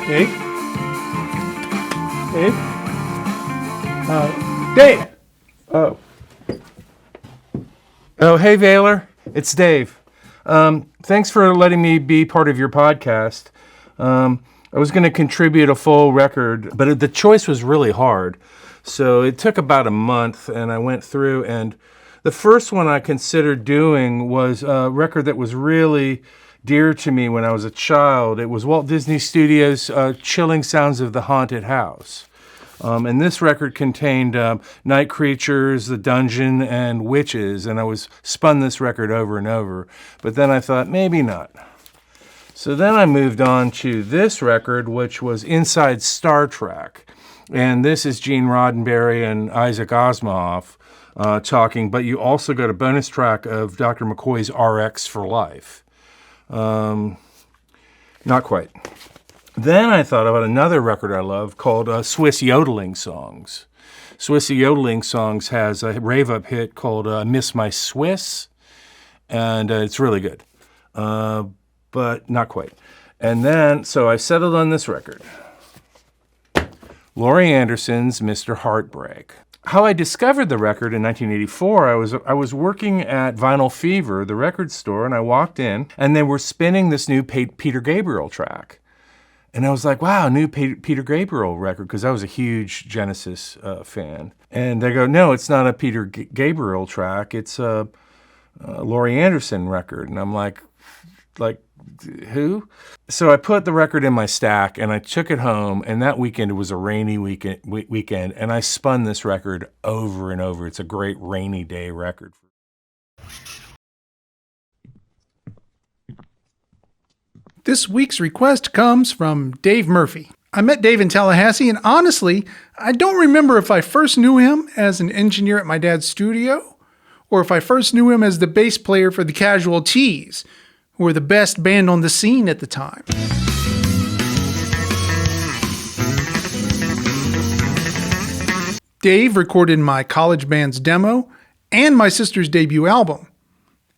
Dave? Dave? Dave! Oh. Oh, hey, Vaylor. It's Dave. Thanks for letting me be part of your podcast. I was going to contribute a full record, but the choice was really hard. So it took about a month, and I went through, and the first one I considered doing was a record that was really dear to me when I was a child. It was Walt Disney Studios' Chilling Sounds of the Haunted House. And this record contained night creatures, the dungeon, and witches, and I spun this record over and over. But then I thought, maybe not. So then I moved on to this record, which was Inside Star Trek. And this is Gene Roddenberry and Isaac Asimov talking, but you also got a bonus track of Dr. McCoy's RX for Life. Not quite. Then I thought about another record I love called Swiss Yodeling Songs. Swiss Yodeling Songs has a rave-up hit called Miss My Swiss, and it's really good, but not quite. And then, so I settled on this record, Laurie Anderson's Mr. Heartbreak. How I discovered the record in 1984, I was working at Vinyl Fever, the record store, and I walked in, and they were spinning this new Peter Gabriel track. And I was like, wow, new Peter Gabriel record, because I was a huge Genesis fan. And they go, no, it's not a Peter Gabriel track, it's a Laurie Anderson record. And I'm like, who? So I put the record in my stack and I took it home, and that weekend it was a rainy weekend, and I spun this record over and over. It's a great rainy day record. This week's request comes from Dave Murphy. I met Dave in Tallahassee, and honestly, I don't remember if I first knew him as an engineer at my dad's studio, or if I first knew him as the bass player for the Casualties, who were the best band on the scene at the time. Dave recorded my college band's demo and my sister's debut album.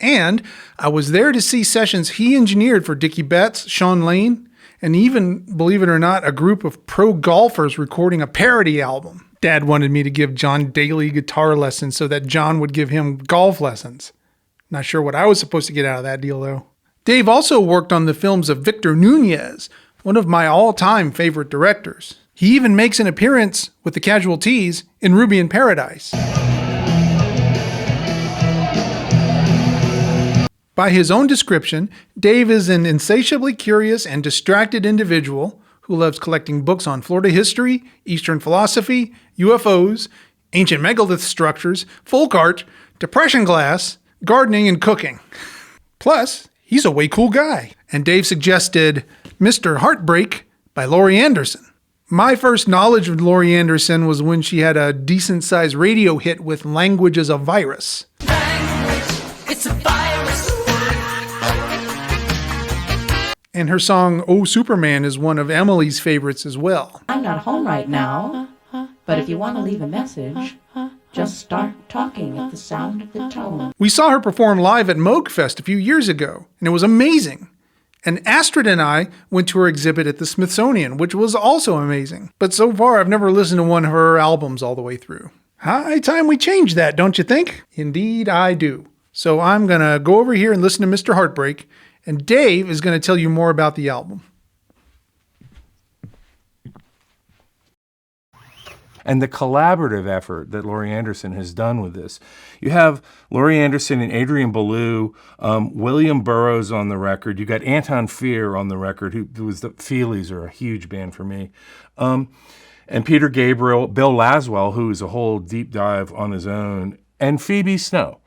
And I was there to see sessions he engineered for Dickie Betts, Sean Lane, and even, believe it or not, a group of pro golfers recording a parody album. Dad wanted me to give John daily guitar lessons so that John would give him golf lessons. Not sure what I was supposed to get out of that deal, though. Dave also worked on the films of Victor Nunez, one of my all-time favorite directors. He even makes an appearance with the Casualties in Ruby in Paradise. By his own description, Dave is an insatiably curious and distracted individual who loves collecting books on Florida history, Eastern philosophy, UFOs, ancient megalith structures, folk art, depression glass, gardening, and cooking. Plus, he's a way cool guy. And Dave suggested Mr. Heartbreak by Laurie Anderson. My first knowledge of Laurie Anderson was when she had a decent-sized radio hit with Language is a Virus. Language, it's a virus. And her song, Oh Superman, is one of Emily's favorites as well. I'm not home right now, but if you want to leave a message, just start talking at the sound of the tone. We saw her perform live at Moogfest a few years ago, and it was amazing. And Astrid and I went to her exhibit at the Smithsonian, which was also amazing. But so far, I've never listened to one of her albums all the way through. High time we change that, don't you think? Indeed, I do. So I'm going to go over here and listen to Mr. Heartbreak, and Dave is going to tell you more about the album. And the collaborative effort that Laurie Anderson has done with this. You have Laurie Anderson and Adrian Belew, William Burroughs on the record. You got Anton Fear on the record, who was the Feelies are a huge band for me. And Peter Gabriel, Bill Laswell, who is a whole deep dive on his own, and Phoebe Snow.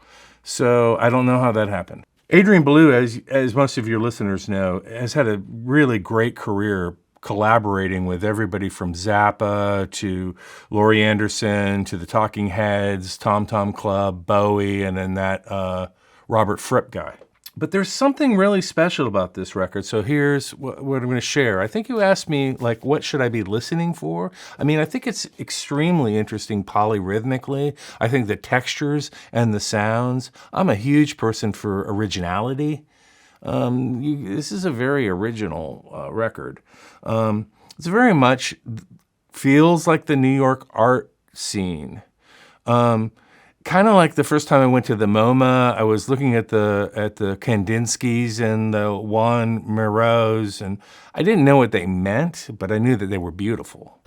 So I don't know how that happened. Adrian Belew, as most of your listeners know, has had a really great career collaborating with everybody from Zappa to Laurie Anderson to the Talking Heads, Tom Tom Club, Bowie, and then that Robert Fripp guy. But there's something really special about this record, so here's what I'm going to share. I think you asked me, like, what should I be listening for? I mean, I think it's extremely interesting polyrhythmically. I think the textures and the sounds. I'm a huge person for originality. This is a very original record. It's very much feels like the New York art scene. Kind of like the first time I went to the MoMA, I was looking at the Kandinskys and the Juan Miros, and I didn't know what they meant, but I knew that they were beautiful.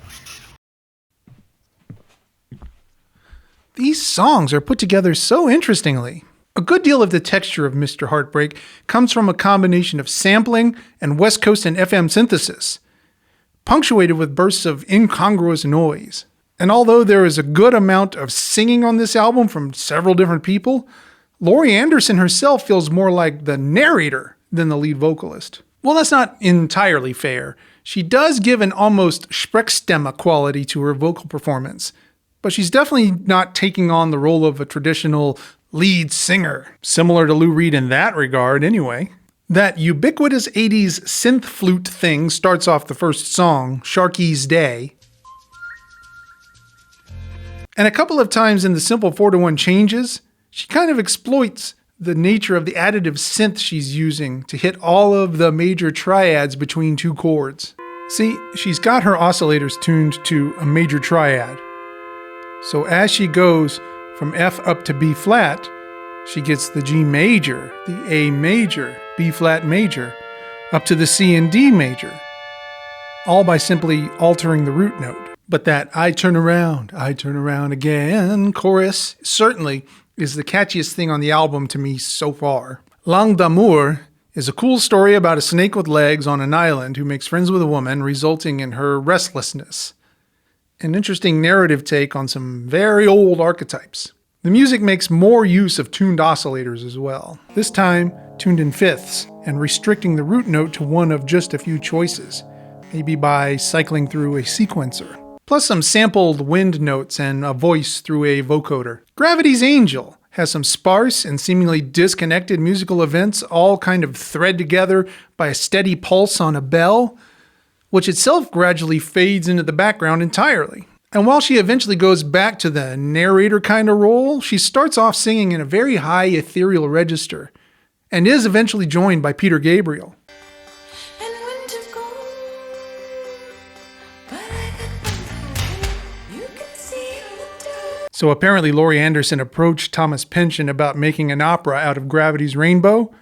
These songs are put together so interestingly. A good deal of the texture of Mr. Heartbreak comes from a combination of sampling and West Coast and FM synthesis, punctuated with bursts of incongruous noise. And although there is a good amount of singing on this album from several different people, Laurie Anderson herself feels more like the narrator than the lead vocalist. Well, that's not entirely fair. She does give an almost Sprechstimme quality to her vocal performance, but she's definitely not taking on the role of a traditional lead singer, similar to Lou Reed in that regard anyway. That ubiquitous 80s synth flute thing starts off the first song, Sharky's Day. And a couple of times in the simple 4-to-1 changes, she kind of exploits the nature of the additive synth she's using to hit all of the major triads between two chords. See, she's got her oscillators tuned to a major triad. So as she goes from F up to B flat, she gets the G major, the A major, B flat major, up to the C and D major, all by simply altering the root note. But that I turn around again chorus certainly is the catchiest thing on the album to me so far. Langue d'amour is a cool story about a snake with legs on an island who makes friends with a woman, resulting in her restlessness. An interesting narrative take on some very old archetypes. The music makes more use of tuned oscillators as well, this time tuned in fifths and restricting the root note to one of just a few choices, maybe by cycling through a sequencer. Plus some sampled wind notes and a voice through a vocoder. Gravity's Angel has some sparse and seemingly disconnected musical events all kind of thread together by a steady pulse on a bell, which itself gradually fades into the background entirely. And while she eventually goes back to the narrator kind of role, she starts off singing in a very high ethereal register, and is eventually joined by Peter Gabriel. So apparently Laurie Anderson approached Thomas Pynchon about making an opera out of Gravity's Rainbow.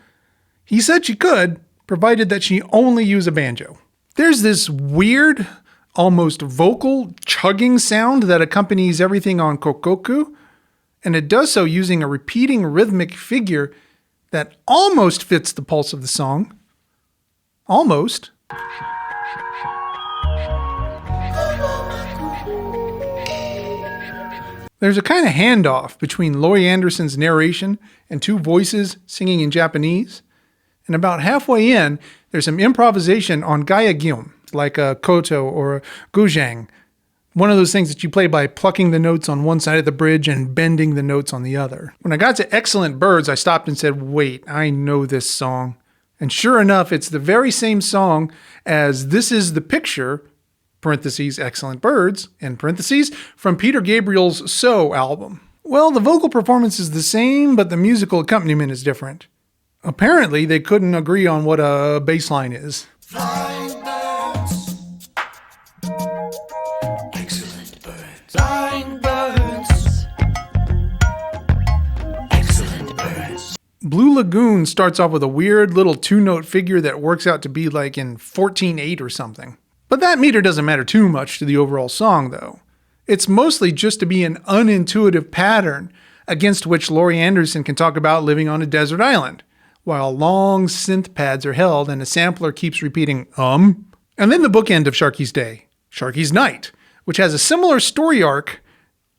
He said she could, provided that she only use a banjo. There's this weird, almost vocal chugging sound that accompanies everything on Kokoku, and it does so using a repeating rhythmic figure that almost fits the pulse of the song. Almost. There's a kind of handoff between Laurie Anderson's narration and two voices singing in Japanese. And about halfway in, there's some improvisation on Gaia Gyum, like a koto or a guzheng. One of those things that you play by plucking the notes on one side of the bridge and bending the notes on the other. When I got to Excellent Birds, I stopped and said, wait, I know this song. And sure enough, it's the very same song as This Is the Picture, parentheses, Excellent Birds, in parentheses, from Peter Gabriel's So album. Well, the vocal performance is the same, but the musical accompaniment is different. Apparently, they couldn't agree on what a bass line is. Flying birds. Excellent birds. Flying birds. Excellent birds. Blue Lagoon starts off with a weird little two-note figure that works out to be like in 14/8 or something. But that meter doesn't matter too much to the overall song, though. It's mostly just to be an unintuitive pattern against which Laurie Anderson can talk about living on a desert island, while long synth pads are held and a sampler keeps repeating, And then the bookend of Sharky's Day, Sharky's Night, which has a similar story arc,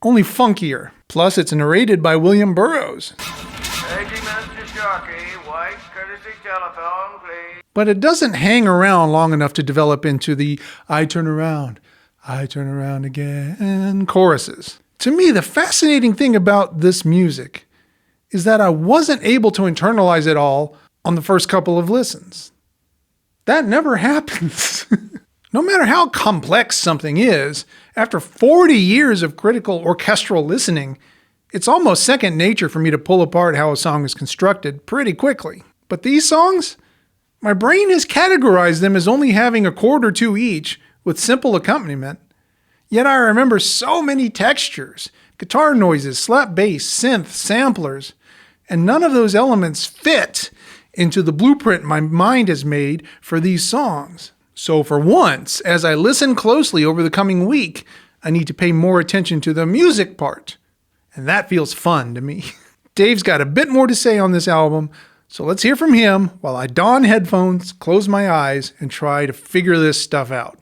only funkier. Plus, it's narrated by William Burroughs. Paging Mr. Sharkey, white courtesy telephone, please. But it doesn't hang around long enough to develop into the I turn around again choruses. To me, the fascinating thing about this music is that I wasn't able to internalize it all on the first couple of listens. That never happens. No matter how complex something is, after 40 years of critical orchestral listening, it's almost second nature for me to pull apart how a song is constructed pretty quickly. But these songs, my brain has categorized them as only having a chord or two each, with simple accompaniment. Yet I remember so many textures, guitar noises, slap bass, synth, samplers, and none of those elements fit into the blueprint my mind has made for these songs. So for once, as I listen closely over the coming week, I need to pay more attention to the music part. And that feels fun to me. Dave's got a bit more to say on this album, so let's hear from him while I don headphones, close my eyes, and try to figure this stuff out.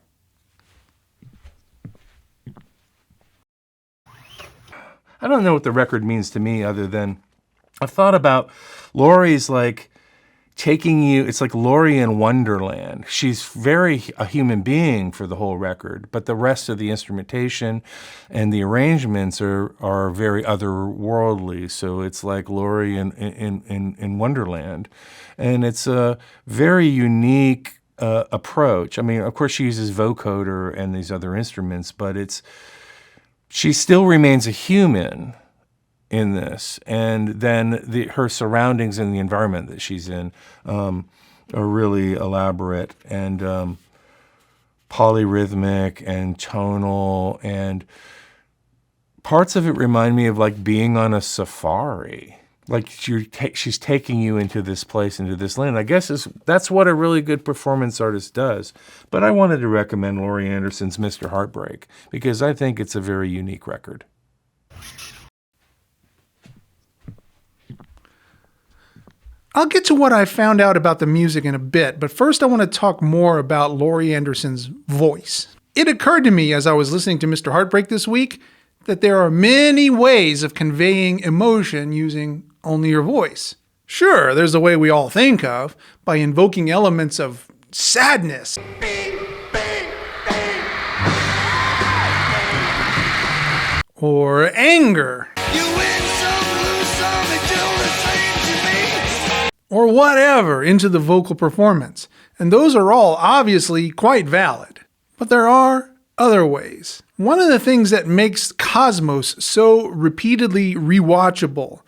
I don't know what the record means to me other than I've thought about Laurie's like taking you, it's like Laurie in Wonderland. She's very a human being for the whole record, but the rest of the instrumentation and the arrangements are very otherworldly. So it's like Laurie in Wonderland. And it's a very unique approach. I mean, of course she uses vocoder and these other instruments, but she still remains a human in this, and then her surroundings and the environment that she's in are really elaborate and polyrhythmic and tonal, and parts of it remind me of like being on a safari. Like she's taking you into this place, into this land. I guess that's what a really good performance artist does. But I wanted to recommend Laurie Anderson's Mr. Heartbreak because I think it's a very unique record. I'll get to what I found out about the music in a bit, but first I want to talk more about Laurie Anderson's voice. It occurred to me as I was listening to Mr. Heartbreak this week that there are many ways of conveying emotion using only your voice. Sure, there's a way we all think of, by invoking elements of sadness, or anger, or whatever into the vocal performance. And those are all obviously quite valid. But there are other ways. One of the things that makes Cosmos so repeatedly rewatchable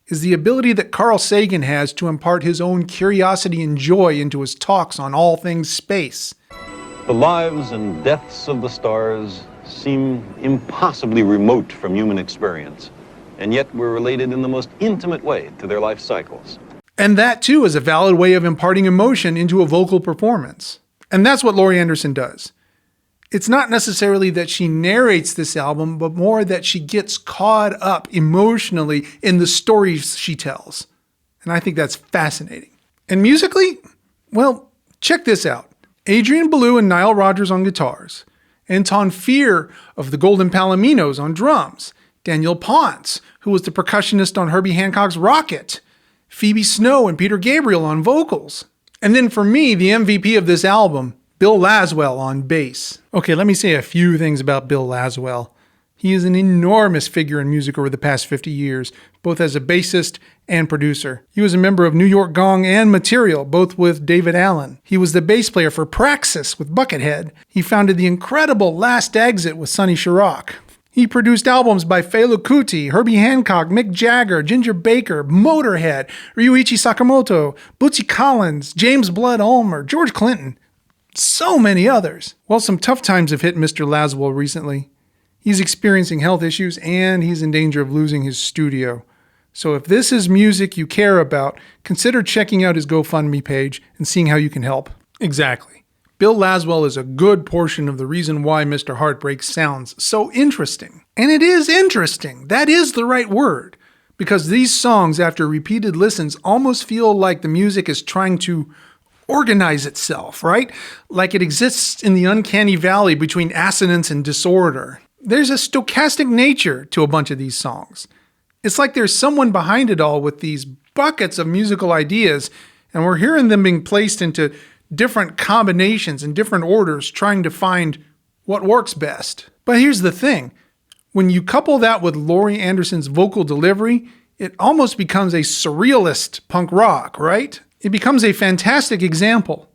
is the ability that Carl Sagan has to impart his own curiosity and joy into his talks on all things space. The lives and deaths of the stars seem impossibly remote from human experience, and yet we're related in the most intimate way to their life cycles. And that, too, is a valid way of imparting emotion into a vocal performance. And that's what Laurie Anderson does. It's not necessarily that she narrates this album, but more that she gets caught up emotionally in the stories she tells. And I think that's fascinating. And musically, well, check this out. Adrian Belew and Nile Rodgers on guitars. Anton Fear of the Golden Palominos on drums. Daniel Ponce, who was the percussionist on Herbie Hancock's Rocket. Phoebe Snow and Peter Gabriel on vocals. And then for me, the MVP of this album, Bill Laswell on bass. Okay, let me say a few things about Bill Laswell. He is an enormous figure in music over the past 50 years, both as a bassist and producer. He was a member of New York Gong and Material, both with David Allen. He was the bass player for Praxis with Buckethead. He founded the incredible Last Exit with Sonny Sharrock. He produced albums by Fela Kuti, Herbie Hancock, Mick Jagger, Ginger Baker, Motorhead, Ryuichi Sakamoto, Bootsy Collins, James Blood Ulmer, George Clinton, so many others. Well, some tough times have hit Mr. Laswell recently. He's experiencing health issues and he's in danger of losing his studio. So if this is music you care about, consider checking out his GoFundMe page and seeing how you can help. Exactly. Bill Laswell is a good portion of the reason why Mr. Heartbreak sounds so interesting. And it is interesting. That is the right word. Because these songs, after repeated listens, almost feel like the music is trying to organize itself, right? Like it exists in the uncanny valley between assonance and disorder. There's a stochastic nature to a bunch of these songs. It's like there's someone behind it all with these buckets of musical ideas, and we're hearing them being placed into different combinations and different orders, trying to find what works best. But here's the thing. When you couple that with Laurie Anderson's vocal delivery, it almost becomes a surrealist punk rock, right? It becomes a fantastic example.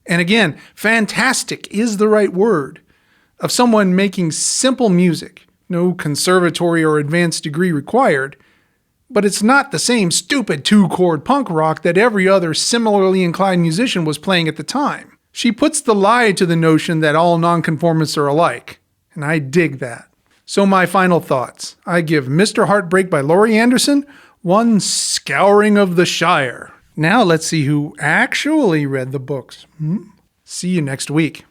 And again, fantastic is the right word, of someone making simple music, no conservatory or advanced degree required, but it's not the same stupid two-chord punk rock that every other similarly inclined musician was playing at the time. She puts the lie to the notion that all nonconformists are alike, and I dig that. So my final thoughts. I give Mr. Heartbreak by Laurie Anderson one scouring of the Shire. Now let's see who actually read the books. See you next week.